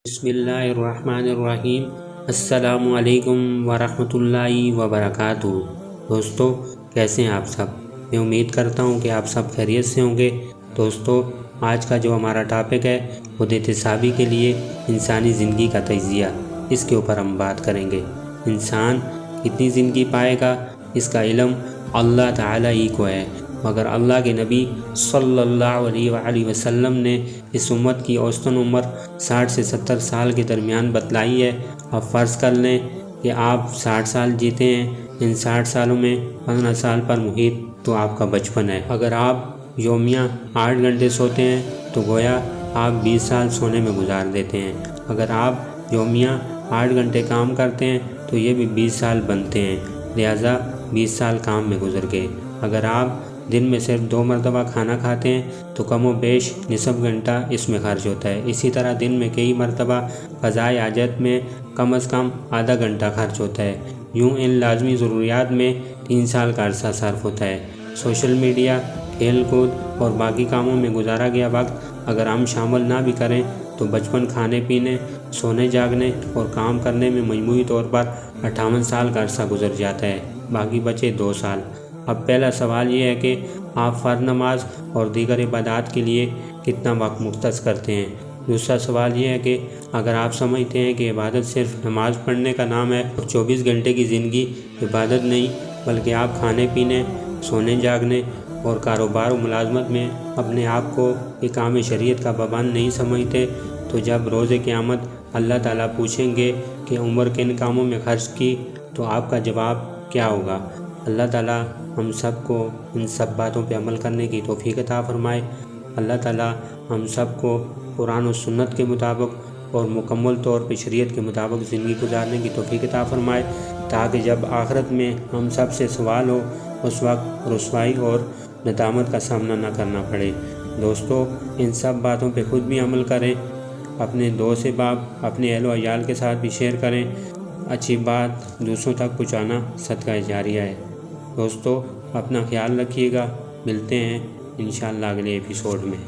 بسم اللہ الرحمن الرحیم۔ السلام علیکم ورحمۃ اللہ وبرکاتہ۔ دوستو، کیسے ہیں آپ سب؟ میں امید کرتا ہوں کہ آپ سب خیریت سے ہوں گے۔ دوستو، آج کا جو ہمارا ٹاپک ہے وہ احتسابی کے لیے انسانی زندگی کا تجزیہ، اس کے اوپر ہم بات کریں گے۔ انسان کتنی زندگی پائے گا اس کا علم اللہ تعالیٰ ہی کو ہے، مگر اللہ کے نبی صلی اللہ علیہ وآلہ وسلم نے اس امت کی اوسطاً عمر 60 سے 70 سال کے درمیان بتلائی ہے۔ اب فرض کر لیں کہ آپ 60 سال جیتے ہیں، ان 60 سالوں میں 15 سال پر محیط تو آپ کا بچپن ہے۔ اگر آپ یومیہ 8 گھنٹے سوتے ہیں تو گویا آپ 20 سال سونے میں گزار دیتے ہیں۔ اگر آپ یومیہ 8 گھنٹے کام کرتے ہیں تو یہ بھی 20 سال بنتے ہیں، لہٰذا 20 سال کام میں گزر گئے۔ اگر آپ دن میں صرف 2 مرتبہ کھانا کھاتے ہیں تو کم و بیش نصف گھنٹہ اس میں خرچ ہوتا ہے۔ اسی طرح دن میں کئی مرتبہ قضائے حاجت میں کم از کم آدھا گھنٹہ خرچ ہوتا ہے۔ یوں ان لازمی ضروریات میں 3 سال کا عرصہ صرف ہوتا ہے۔ سوشل میڈیا، کھیل کود اور باقی کاموں میں گزارا گیا وقت اگر ہم شامل نہ بھی کریں تو بچپن کھانے پینے، سونے جاگنے اور کام کرنے میں مجموعی طور پر 58 سال کا عرصہ گزر جاتا ہے، باقی بچے 2 سال۔ اب پہلا سوال یہ ہے کہ آپ فرض نماز اور دیگر عبادات کے لیے کتنا وقت مختص کرتے ہیں؟ دوسرا سوال یہ ہے کہ اگر آپ سمجھتے ہیں کہ عبادت صرف نماز پڑھنے کا نام ہے اور 24 گھنٹے کی زندگی عبادت نہیں، بلکہ آپ کھانے پینے، سونے جاگنے اور کاروبار و ملازمت میں اپنے آپ کو احکام شریعت کا پابند نہیں سمجھتے، تو جب روز قیامت اللہ تعالیٰ پوچھیں گے کہ عمر کن کاموں میں خرچ کی تو آپ کا جواب کیا ہوگا؟ اللہ تعالیٰ ہم سب کو ان سب باتوں پہ عمل کرنے کی توفیق عطا فرمائے۔ اللہ تعالیٰ ہم سب کو قرآن و سنت کے مطابق اور مکمل طور پہ شریعت کے مطابق زندگی گزارنے کی توفیق عطا فرمائے، تاکہ جب آخرت میں ہم سب سے سوال ہو اس وقت رسوائی اور ندامت کا سامنا نہ کرنا پڑے۔ دوستو، ان سب باتوں پہ خود بھی عمل کریں، اپنے دوست احباب، اپنے اہل و عیال کے ساتھ بھی شیئر کریں۔ اچھی بات دوسروں تک پہنچانا صدقہ جاریہ ہے۔ دوستو، اپنا خیال رکھیے گا، ملتے ہیں انشاءاللہ اگلے ایپیسوڈ میں۔